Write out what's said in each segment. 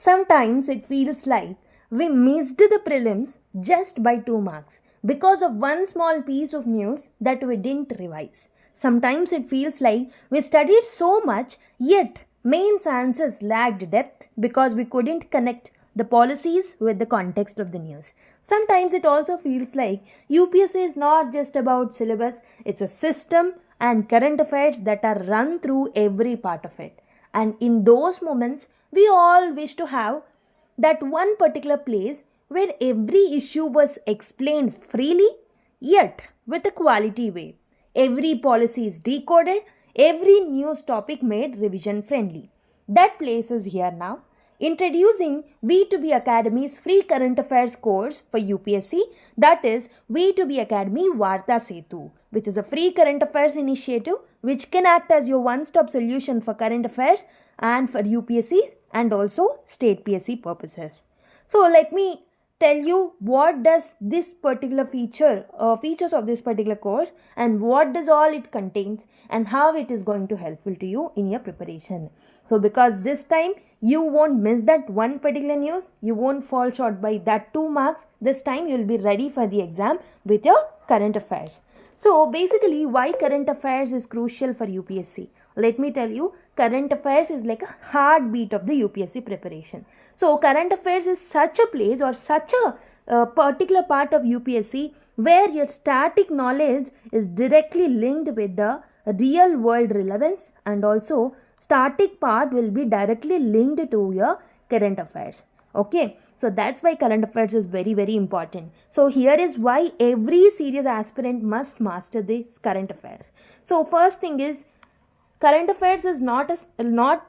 Sometimes it feels like we missed the prelims just by 2 marks because of one small piece of news that we didn't revise. Sometimes it feels like we studied so much yet mains answers lacked depth because we couldn't connect the policies with the context of the news. Sometimes it also feels like UPSC is not just about syllabus, it's a system and current affairs that are run through every part of it. And in those moments, we all wish to have that one particular place where every issue was explained freely, yet with a quality way. Every policy is decoded, every news topic made revision friendly. That place is here now. Introducing V2B Academy's free current affairs course for UPSC, that is V2B Academy Varta Setu, which is a free current affairs initiative which can act as your one-stop solution for current affairs and for UPSC and also state PSC purposes. So let me tell you what does this particular features of this particular course and what does all it contains and how it is going to helpful to you in your preparation. So because this time you won't miss that one particular news, you won't fall short by that 2 marks. This time you will be ready for the exam with your current affairs. So basically, why current affairs is crucial for UPSC? Let me tell you, current affairs is like a heartbeat of the UPSC preparation. So current affairs is such a place or such a particular part of UPSC where your static knowledge is directly linked with the real world relevance, and also static part will be directly linked to your current affairs. Okay, so that's why current affairs is very important. So here is why every serious aspirant must master this current affairs. So first thing is, current affairs is not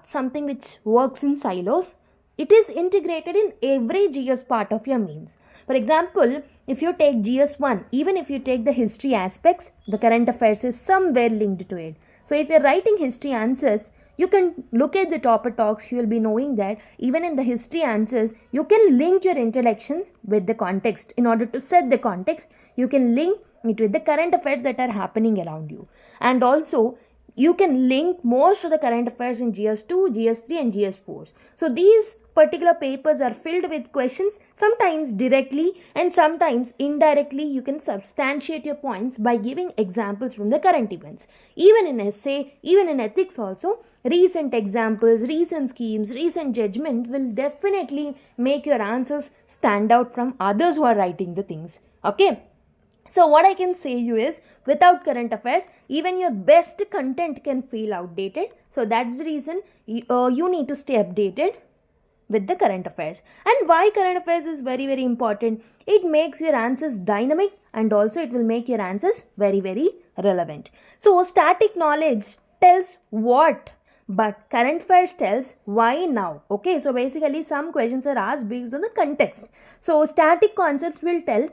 something which works in silos. It is integrated in every GS part of your mains. For example, if you take GS1, even if you take the history aspects, the current affairs is somewhere linked to it. So if you're writing history answers, you can look at the topper talks, you will be knowing that even in the history answers, you can link your introductions with the context. In order to set the context, you can link it with the current affairs that are happening around you. And also, you can link most of the current affairs in GS2, GS3 and GS4. So these particular papers are filled with questions, sometimes directly and sometimes indirectly. You can substantiate your points by giving examples from the current events. Even in essay, even in ethics also, recent examples, recent schemes, recent judgment will definitely make your answers stand out from others who are writing the things. Okay. So what I can say you is, without current affairs, even your best content can feel outdated. So that's the reason you need to stay updated with the current affairs. And why current affairs is very important? It makes your answers dynamic and also it will make your answers very relevant. So static knowledge tells what, but current affairs tells why now. Okay, so basically some questions are asked based on the context. So static concepts will tell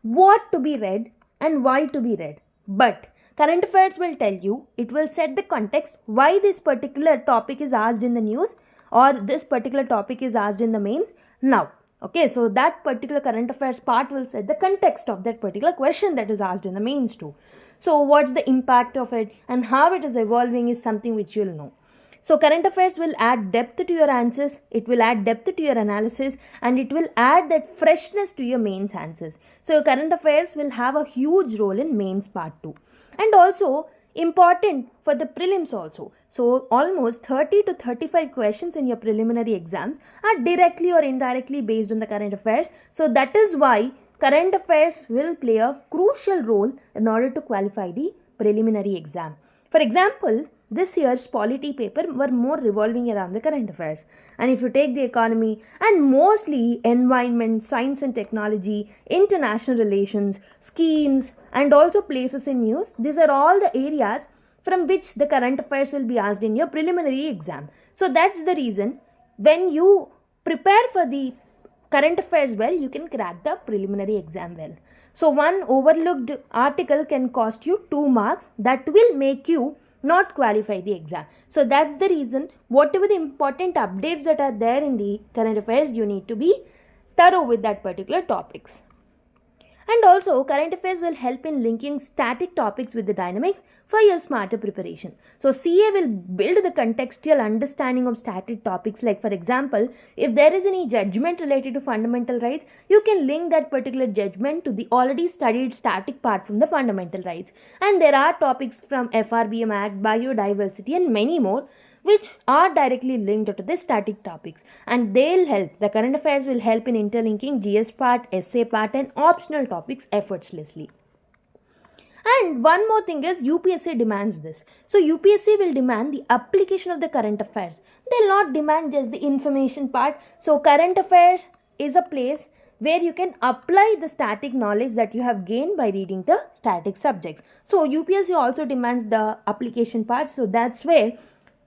what to be read and why to be read, but current affairs will tell you, it will set the context why this particular topic is asked in the news or this particular topic is asked in the mains now. Okay, so that particular current affairs part will set the context of that particular question that is asked in the mains too. So what's the impact of it and how it is evolving is something which you'll know. So current affairs will add depth to your answers, it will add depth to your analysis, and it will add that freshness to your mains answers. So current affairs will have a huge role in mains part 2. And also important for the prelims also. So almost 30 to 35 questions in your preliminary exams are directly or indirectly based on the current affairs. So that is why current affairs will play a crucial role in order to qualify the preliminary exam. For example, this year's polity paper were more revolving around the current affairs. And if you take the economy and mostly environment, science and technology, international relations, schemes and also places in news, these are all the areas from which the current affairs will be asked in your preliminary exam. So that's the reason when you prepare for the current affairs well, you can crack the preliminary exam well. So one overlooked article can cost you 2 marks that will make you not qualify the exam. So that's the reason whatever the important updates that are there in the current affairs, you need to be thorough with that particular topics. And also, current affairs will help in linking static topics with the dynamics for your smarter preparation. So, CA will build the contextual understanding of static topics. Like, for example, if there is any judgment related to fundamental rights, you can link that particular judgment to the already studied static part from the fundamental rights. And there are topics from FRBM Act, biodiversity, and many more, which are directly linked to the static topics, and they'll help. The current affairs will help in interlinking GS part, essay part, and optional topics effortlessly. And one more thing is UPSC demands this. So UPSC will demand the application of the current affairs. They'll not demand just the information part. So current affairs is a place where you can apply the static knowledge that you have gained by reading the static subjects. So UPSC also demands the application part. So that's where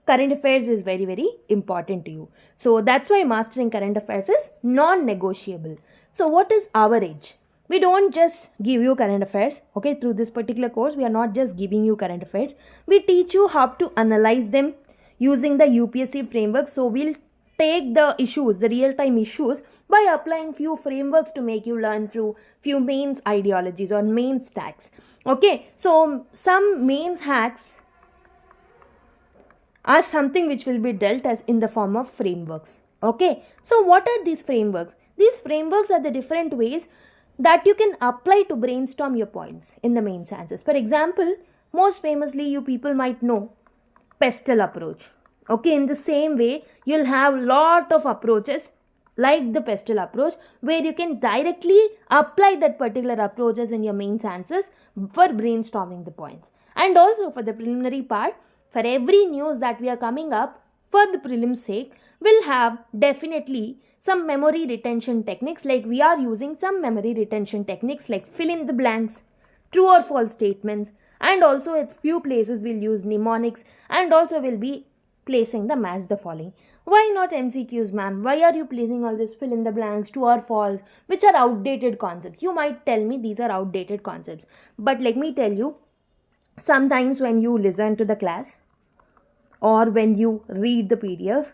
current affairs is very, very important to you. So that's why mastering current affairs is non-negotiable. So what is our age? We don't just give you current affairs. Okay, through this particular course, we are not just giving you current affairs. We teach you how to analyze them using the UPSC framework. So we'll take the issues, the real-time issues, by applying few frameworks to make you learn through few mains ideologies or main stacks. Okay, so some mains hacks are something which will be dealt as in the form of frameworks. Okay, so what are these frameworks? These frameworks are the different ways that you can apply to brainstorm your points in the main answers. For example, most famously you people might know pestle approach. Okay, in the same way, you'll have lot of approaches like the pestle approach where you can directly apply that particular approaches in your main answers for brainstorming the points. And also for the preliminary part, for every news that we are coming up for the prelims sake, we'll have definitely some memory retention techniques, like we are using some memory retention techniques like fill in the blanks, true or false statements, and also at few places we'll use mnemonics, and also we'll be placing the match the following. Why not MCQs, ma'am? Why are you placing all this fill in the blanks, true or false, which are outdated concepts? You might tell me these are outdated concepts, but let me tell you, sometimes when you listen to the class or when you read the PDF,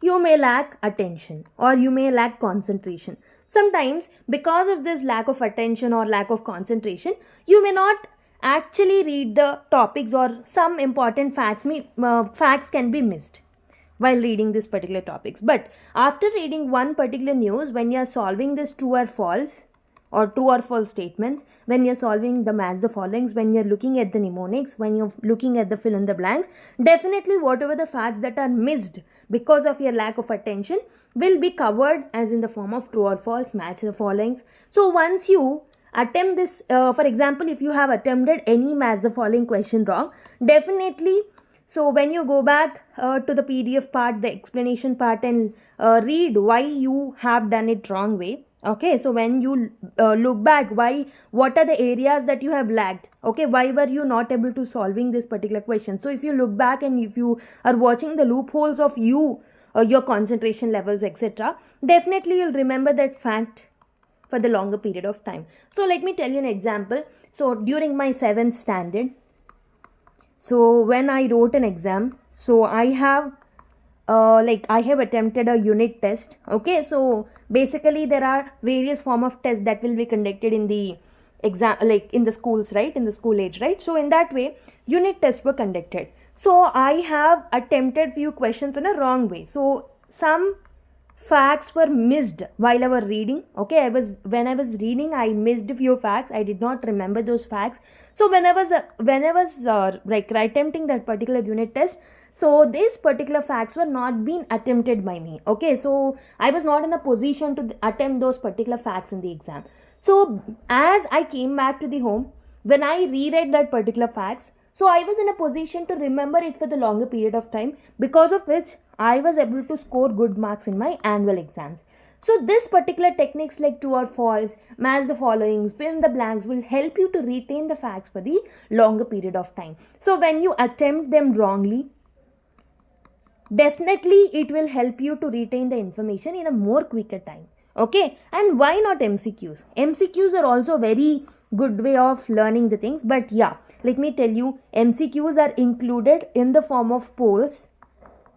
you may lack attention or you may lack concentration. Sometimes because of this lack of attention or lack of concentration, you may not actually read the topics, or some important facts can be missed while reading this particular topics. But after reading one particular news, when you are solving this true or false statements, when you're solving the match the followings, when you're looking at the mnemonics, when you're looking at the fill in the blanks, definitely whatever the facts that are missed because of your lack of attention will be covered as in the form of true or false, match the followings. So once you attempt this, for example, if you have attempted any match the following question wrong, definitely, so when you go back to the PDF part, the explanation part, and read why you have done it wrong way. Okay, so when you look back, what are the areas that you have lagged? Okay, why were you not able to solving this particular question? So if you look back and if you are watching the loopholes of your concentration levels, etc., definitely you'll remember that fact for the longer period of time. So let me tell you an example. So during my 7th standard, so when I wrote an exam, so I have attempted a unit test. Okay, so basically there are various form of tests that will be conducted in the exam, like in the schools, right, in the school age, right? So in that way, unit tests were conducted. So I have attempted few questions in a wrong way. So some facts were missed while I was reading. Okay, when I was reading, I missed a few facts. I did not remember those facts. So when I was attempting that particular unit test, so these particular facts were not being attempted by me. Okay, so I was not in a position to attempt those particular facts in the exam. So as I came back to the home, when I reread that particular facts, so I was in a position to remember it for the longer period of time, because of which I was able to score good marks in my annual exams. So this particular techniques like true or false, match the followings, fill in the blanks will help you to retain the facts for the longer period of time. So when you attempt them wrongly, definitely it will help you to retain the information in a more quicker time. Okay, and why not MCQs? MCQs are also very good way of learning the things, but yeah, let me tell you, MCQs are included in the form of polls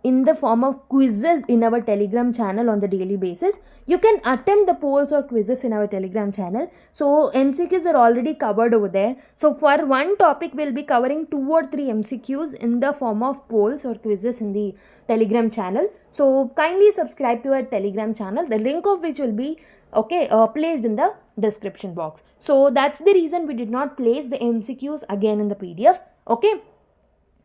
in the form of quizzes in our Telegram channel on the daily basis. You can attempt the polls or quizzes in our Telegram channel. So MCQs are already covered over there. So for one topic, we'll be covering 2 or 3 MCQs in the form of polls or quizzes in the Telegram channel. So kindly subscribe to our Telegram channel, the link of which will be placed in the description box. So that's the reason we did not place the MCQs again in the PDF. Okay.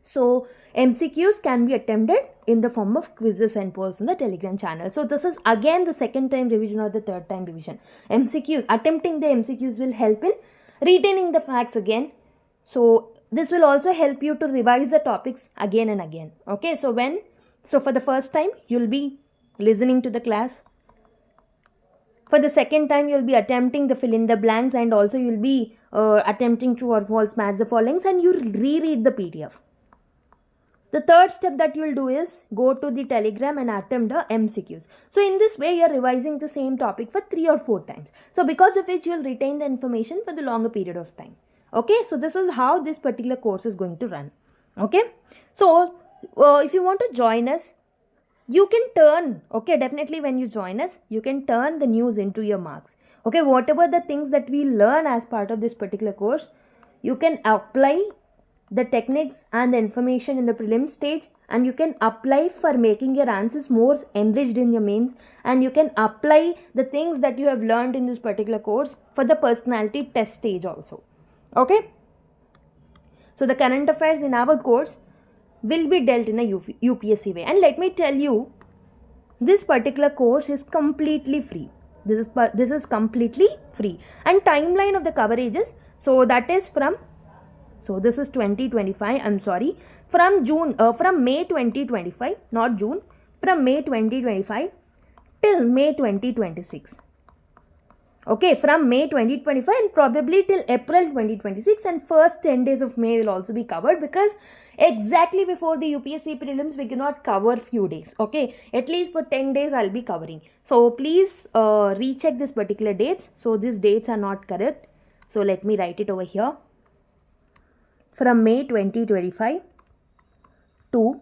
So MCQs can be attempted in the form of quizzes and polls in the Telegram channel. So this is again the second time revision or the third time revision. MCQs, attempting the MCQs will help in retaining the facts again. So this will also help you to revise the topics again and again. Okay, so for the first time you'll be listening to the class. For the second time you'll be attempting the fill in the blanks, and also you'll be attempting true or false, match the followings, and you'll reread the PDF. The third step that you will do is go to the Telegram and attempt the MCQs. So in this way, you are revising the same topic for 3 or 4 times. So because of which you will retain the information for the longer period of time. Okay, so this is how this particular course is going to run. Okay, so if you want to join us, you can turn, definitely when you join us, you can turn the news into your marks. Okay, whatever the things that we learn as part of this particular course, you can apply the techniques and the information in the prelim stage, and you can apply for making your answers more enriched in your mains, and you can apply the things that you have learned in this particular course for the personality test stage also. Okay, so the current affairs in our course will be dealt in a UPSC way, and let me tell you, this particular course is completely free. This is completely free, and timeline of the coverages, so that is so this is 2025, I'm sorry, from May 2025, not June, from May 2025 till May 2026. Okay, from May 2025 and probably till April 2026, and first 10 days of May will also be covered, because exactly before the UPSC prelims we cannot cover few days. Okay, at least for 10 days I'll be covering. So please recheck this particular dates. So these dates are not correct. So let me write it over here. From May 2025 to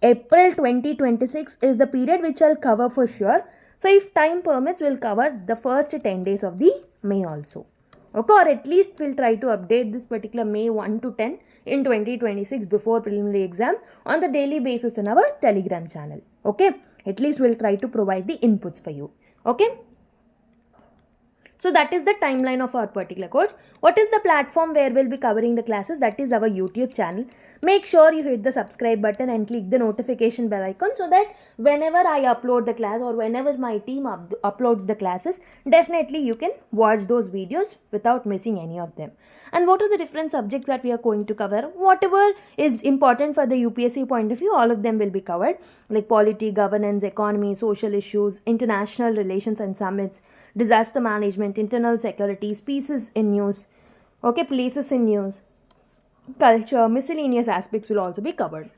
April 2026 is the period which I'll cover for sure. So if time permits, we'll cover the first 10 days of the May also. Okay, or at least we'll try to update this particular May 1 to 10 in 2026 before preliminary exam on the daily basis in our Telegram channel. Okay, at least we'll try to provide the inputs for you. Okay. So that is the timeline of our particular course. What is the platform where we'll be covering the classes? That is our YouTube channel. Make sure you hit the subscribe button and click the notification bell icon, so that whenever I upload the class or whenever my team uploads the classes, definitely you can watch those videos without missing any of them. And what are the different subjects that we are going to cover? Whatever is important for the UPSC point of view, all of them will be covered, like polity, governance, economy, social issues, international relations and summits, disaster management, internal security, species in news, places in news, culture, miscellaneous aspects will also be covered.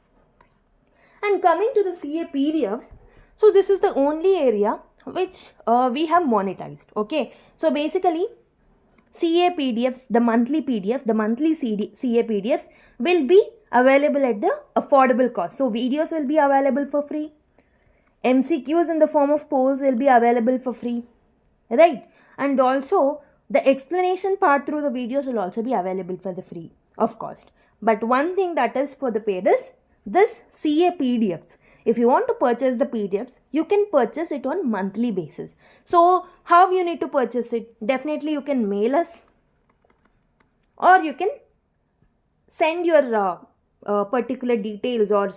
And coming to the CA PDFs, so this is the only area which we have monetized. Okay, so basically CA PDFs, the monthly PDFs, the monthly CA PDFs will be available at the affordable cost. So videos will be available for free. MCQs in the form of polls will be available for free. Right, and also the explanation part through the videos will also be available for the free of cost. But one thing that is for the paid is this CA PDFs. If you want to purchase the PDFs, you can purchase it on monthly basis. So how you need to purchase it? Definitely you can mail us, or you can send your particular details or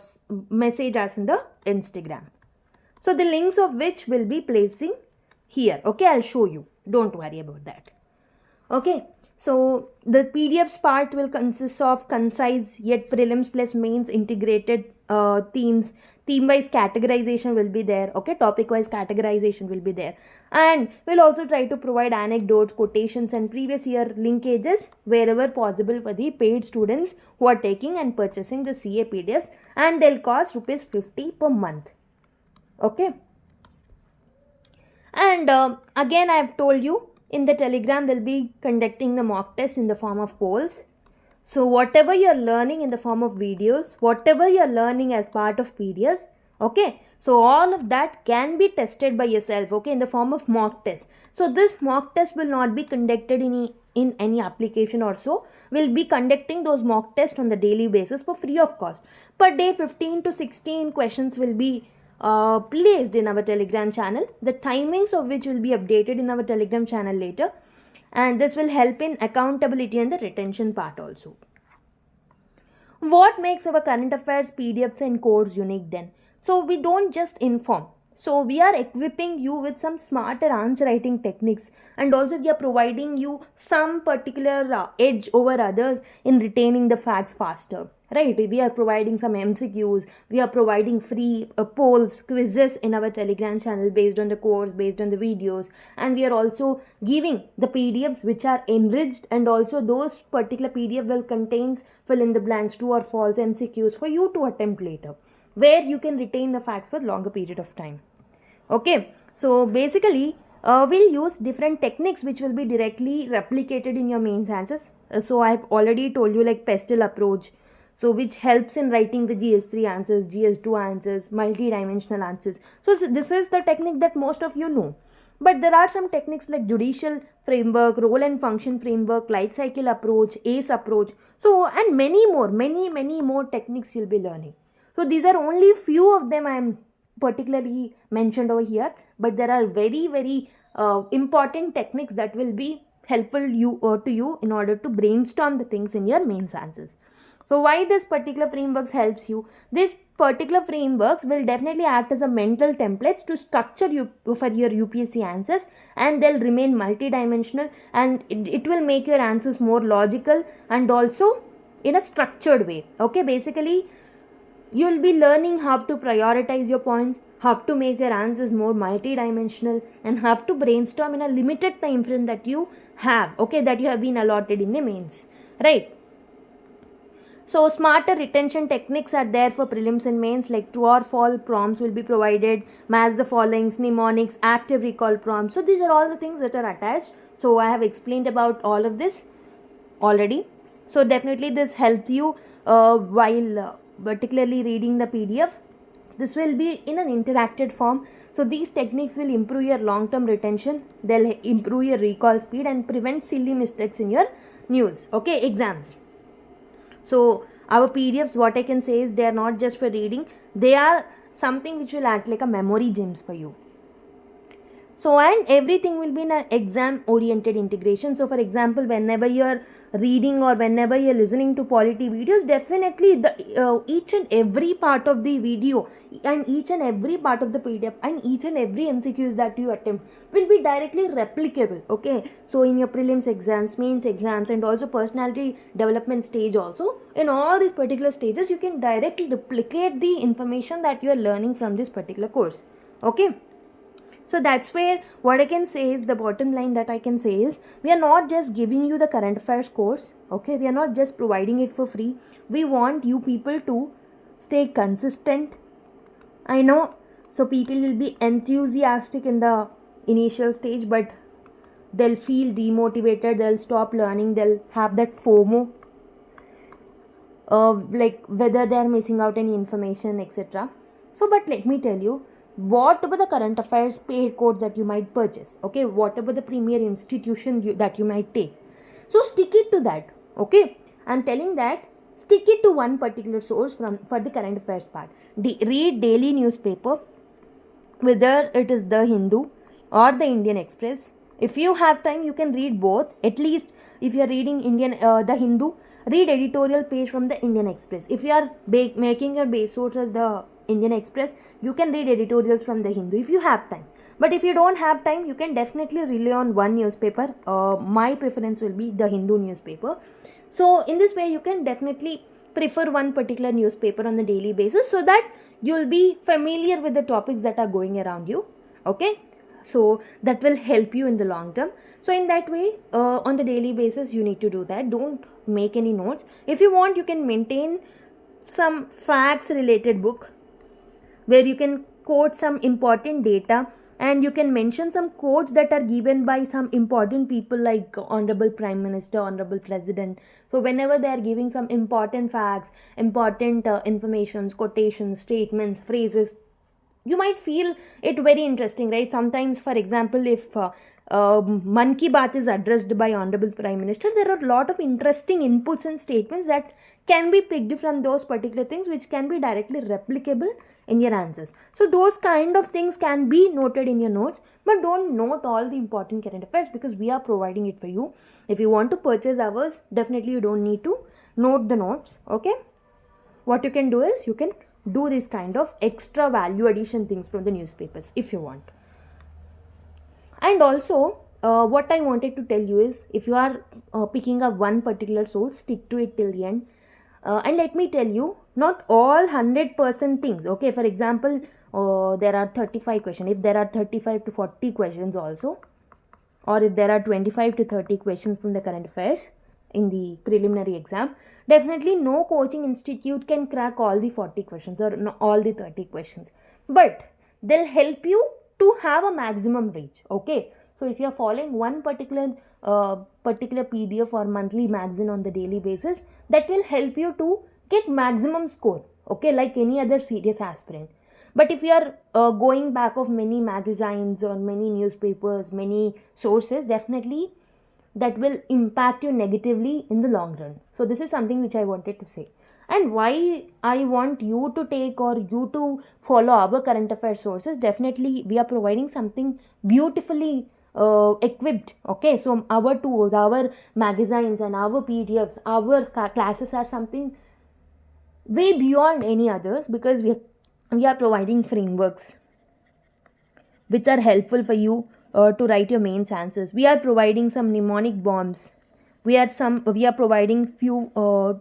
message us in the Instagram. So the links of which will be placing here. Okay, I'll show you. Don't worry about that. Okay, so the PDFs part will consist of concise yet prelims plus mains integrated themes. Theme-wise categorization will be there. Okay, topic-wise categorization will be there. And we'll also try to provide anecdotes, quotations and previous year linkages wherever possible for the paid students who are taking and purchasing the CA PDFs, and they'll cost ₹50 per month. Okay. And again, I have told you in the Telegram we'll be conducting the mock test in the form of polls. So whatever you're learning in the form of videos, whatever you're learning as part of PDFs, okay, so all of that can be tested by yourself, okay, in the form of mock test. So this mock test will not be conducted in any application or so. We'll be conducting those mock tests on the daily basis for free of cost. Per day 15 to 16 questions will be placed in our Telegram channel, the timings of which will be updated in our Telegram channel later, and this will help in accountability and the retention part also. What makes our current affairs PDFs and codes unique then? So we don't just inform. So we are equipping you with some smarter answer writing techniques, and also we are providing you some particular edge over others in retaining the facts faster. Right? We are providing some MCQs, we are providing free polls, quizzes in our Telegram channel based on the course, based on the videos, and we are also giving the PDFs which are enriched, and also those particular PDF will contains fill in the blanks, true or false MCQs for you to attempt later, where you can retain the facts for longer period of time. Okay, so basically we'll use different techniques which will be directly replicated in your mains answers. So I've already told you, like pestle approach, so which helps in writing the GS3 answers, GS2 answers, multi-dimensional answers. So this is the technique that most of you know. But there are some techniques like judicial framework, role and function framework, life cycle approach, ACE approach. So and many more techniques you'll be learning. So these are only few of them I am particularly mentioned over here, but there are very important techniques that will be helpful to you in order to brainstorm the things in your mains answers. So why this particular frameworks helps you? This particular frameworks will definitely act as a mental templates to structure you for your UPSC answers, and they'll remain multidimensional, and it will make your answers more logical and also in a structured way. Okay, basically you'll be learning how to prioritize your points, how to make your answers more multidimensional, and how to brainstorm in a limited time frame that you have, okay, that you have been allotted in the mains, right? So smarter retention techniques are there for prelims and mains, like true or false prompts will be provided, match the followings, mnemonics, active recall prompts. So these are all the things that are attached. So I have explained about all of this already. So definitely this helps you while particularly reading the PDF. This will be in an interactive form. So these techniques will improve your long-term retention, they'll improve your recall speed and prevent silly mistakes in your news, okay, exams. So our PDFs, what I can say is, they are not just for reading, they are something which will act like a memory gems for you. So and everything will be in an exam oriented integration. So for example, whenever you are reading or whenever you are listening to polity videos, definitely the each and every part of the video and each and every part of the PDF and each and every MCQs that you attempt will be directly replicable. Okay, so in your prelims exams, mains exams, and also personality development stage also, in all these particular stages you can directly replicate the information that you are learning from this particular course. Okay, so that's where what I can say is, the bottom line that I can say is, we are not just giving you the current affairs course, okay, we are not just providing it for free. We want you people to stay consistent. I know, so people will be enthusiastic in the initial stage, but they'll feel demotivated, they'll stop learning, they'll have that FOMO, like whether they're missing out any information, etc. So but let me tell you, whatever the current affairs paid course that you might purchase, okay, whatever the premier institution that you might take, so stick it to that. Okay, I'm telling that stick it to one particular source for the current affairs part. Read daily newspaper, whether it is the Hindu or the Indian Express. If you have time, you can read both. At least if you are reading the Hindu, read editorial page from the Indian Express. If you are making your base source as the Indian Express, you can read editorials from the Hindu if you have time. But if you don't have time, you can definitely rely on one newspaper. My preference will be the Hindu newspaper. So in this way, you can definitely prefer one particular newspaper on the daily basis, so that you'll be familiar with the topics that are going around you. Okay, so that will help you in the long term. So in that way, on the daily basis, you need to do that. Don't make any notes. If you want, you can maintain some facts related book where you can quote some important data and you can mention some quotes that are given by some important people like honorable prime minister, honorable president. So whenever they are giving some important facts, important informations, quotations, statements, phrases, you might feel it very interesting, right? Sometimes, for example, if Man Ki Baat is addressed by Honorable Prime Minister, there are a lot of interesting inputs and statements that can be picked from those particular things, which can be directly replicable in your answers. So those kind of things can be noted in your notes, but don't note all the important current affairs because we are providing it for you. If you want to purchase ours, definitely you don't need to note the notes, okay? What you can do is you can do this kind of extra value addition things from the newspapers if you want. And also what I wanted to tell you is, if you are picking up one particular source, stick to it till the end. And let me tell you, not all 100% things, okay? For example, there are 35 questions. If there are 35 to 40 questions also, or if there are 25 to 30 questions from the current affairs in the preliminary exam, definitely no coaching institute can crack all the 40 questions or all the 30 questions, but they'll help you to have a maximum reach, okay? So if you're following one particular PDF or monthly magazine on the daily basis, that will help you to get maximum score, okay, like any other serious aspirant. But if you are going back of many magazines or many newspapers, many sources, definitely that will impact you negatively in the long run. So this is something which I wanted to say. And why I want you to take or you to follow our current affairs sources, definitely we are providing something beautifully equipped, okay? So our tools, our magazines and our PDFs, our classes are something way beyond any others, because we are providing frameworks which are helpful for you to write your mains answers. We are providing some mnemonic bombs. We are providing few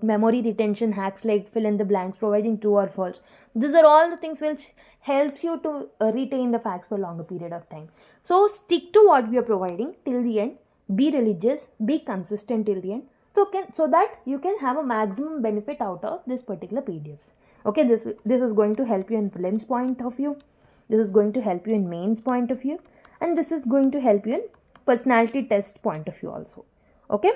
memory retention hacks like fill in the blanks, providing true or false. These are all the things which helps you to retain the facts for a longer period of time. So stick to what we are providing till the end. Be religious, be consistent till the end. So that you can have a maximum benefit out of this particular PDFs. Okay, this is going to help you in prelims point of view. This is going to help you in mains point of view, and this is going to help you in personality test point of view also. Okay.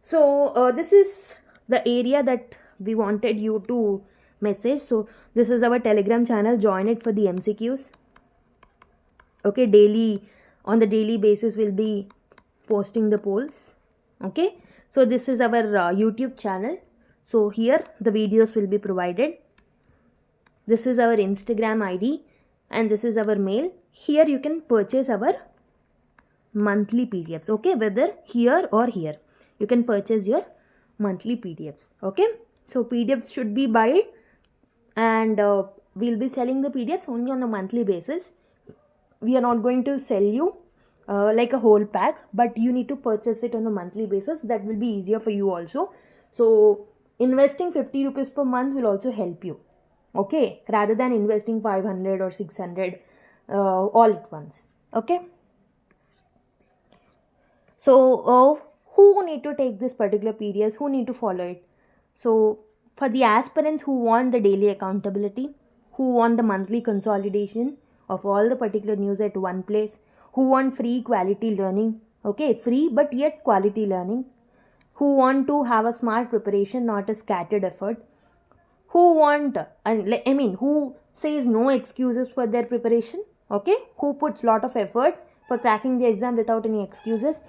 So this is the area that we wanted you to message. So this is our Telegram channel. Join it for the MCQs. Okay, on the daily basis we'll be posting the polls. Okay, so this is our YouTube channel. So here the videos will be provided. This is our Instagram ID and this is our mail. Here you can purchase our monthly PDFs. Okay, whether here or here, you can purchase your monthly PDFs. Okay, so PDFs should be buy, and we'll be selling the PDFs only on a monthly basis. We are not going to sell you like a whole pack, but you need to purchase it on a monthly basis. That will be easier for you also. So investing 50 rupees per month will also help you, okay, rather than investing 500 or 600 all at once. Okay, so who need to take this particular PDFs, who need to follow it? So for the aspirants who want the daily accountability, who want the monthly consolidation of all the particular news at one place, who want free quality learning, okay, free but yet quality learning, who want to have a smart preparation, not a scattered effort, who says no excuses for their preparation, okay, who puts lot of effort for cracking the exam without any excuses.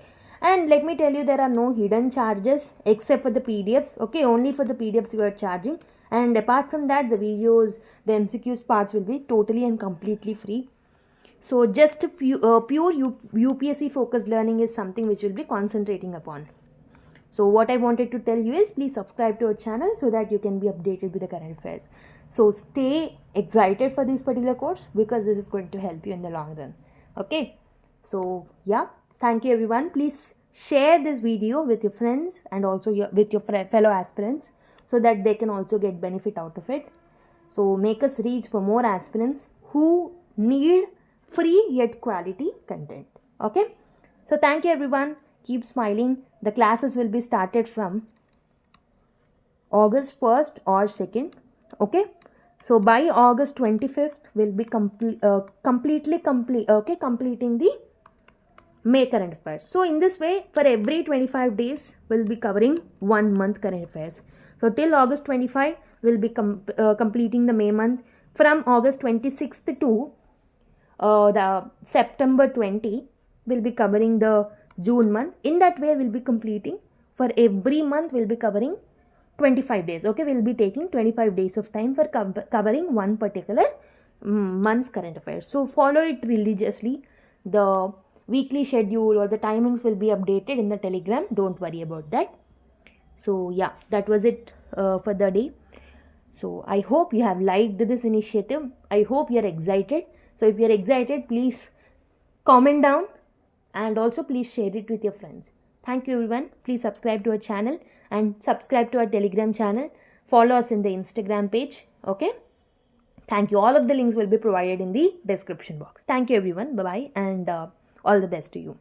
And let me tell you, there are no hidden charges except for the PDFs, okay, only for the PDFs you are charging, and apart from that the videos, the MCQs parts will be totally and completely free. So just pure UPSC focused learning is something which will be concentrating upon. So what I wanted to tell you is, please subscribe to our channel so that you can be updated with the current affairs. So stay excited for this particular course because this is going to help you in the long run. Okay. So yeah, thank you everyone. Please share this video with your friends and also with your fellow aspirants so that they can also get benefit out of it. So make us reach for more aspirants who need free yet quality content. Okay. So thank you everyone. Keep smiling. The classes will be started from August 1st or 2nd. Okay. So by August 25th, we'll be completing the May current affairs. So in this way, for every 25 days, we'll be covering 1 month current affairs. So till August 25, we'll be completing the May month. From August 26th to the September 20, we'll be covering the June month. In that way, we'll be completing. For every month, we'll be covering 25 days. Okay, we'll be taking 25 days of time for covering one particular month's current affairs. So follow it religiously. The weekly schedule or the timings will be updated in the Telegram. Don't worry about that. So yeah, that was it for the day. So I hope you have liked this initiative. I hope you are excited. So if you are excited, please comment down and also please share it with your friends. Thank you everyone. Please subscribe to our channel and subscribe to our Telegram channel. Follow us in the Instagram page. Okay. Thank you. All of the links will be provided in the description box. Thank you everyone. Bye-bye and all the best to you.